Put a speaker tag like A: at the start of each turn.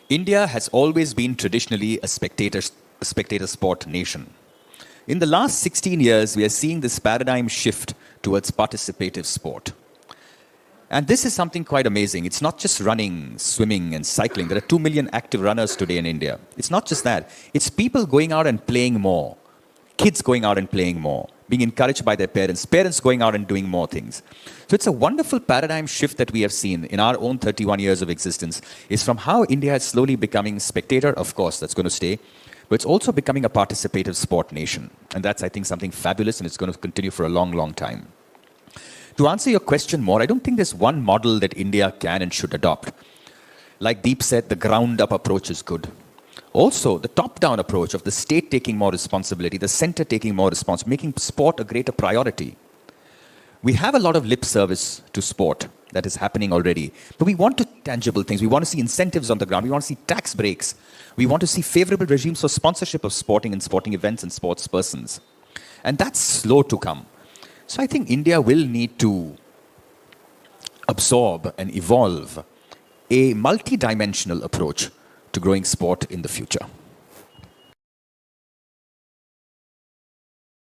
A: India has always been traditionally a spectator sport nation. In the last 16 years, we are seeing this paradigm shift towards participative sport. And this is something quite amazing. It's not just running, swimming, and cycling. There are 2 million active runners today in India. It's not just that. It's people going out and playing more. Kids going out and playing more, being encouraged by their parents, parents going out and doing more things. So it's a wonderful paradigm shift that we have seen in our own 31 years of existence, is from how India is slowly becoming spectator, of course, that's going to stay, but it's also becoming a participative sport nation. And that's, I think, something fabulous, and it's going to continue for a long, long time. To answer your question more, I don't think there's one model that India can and should adopt. Like Deep said, the ground-up approach is good. Also, the top-down approach of the state taking more responsibility, the center taking more responsibility, making sport a greater priority. We have a lot of lip service to sport that is happening already, but we want tangible things. We want to see incentives on the ground. We want to see tax breaks. We want to see favorable regimes for sponsorship of sporting and sporting events and sports persons. And that's slow to come. So I think India will need to absorb and evolve a multi-dimensional approach to growing sport in the future.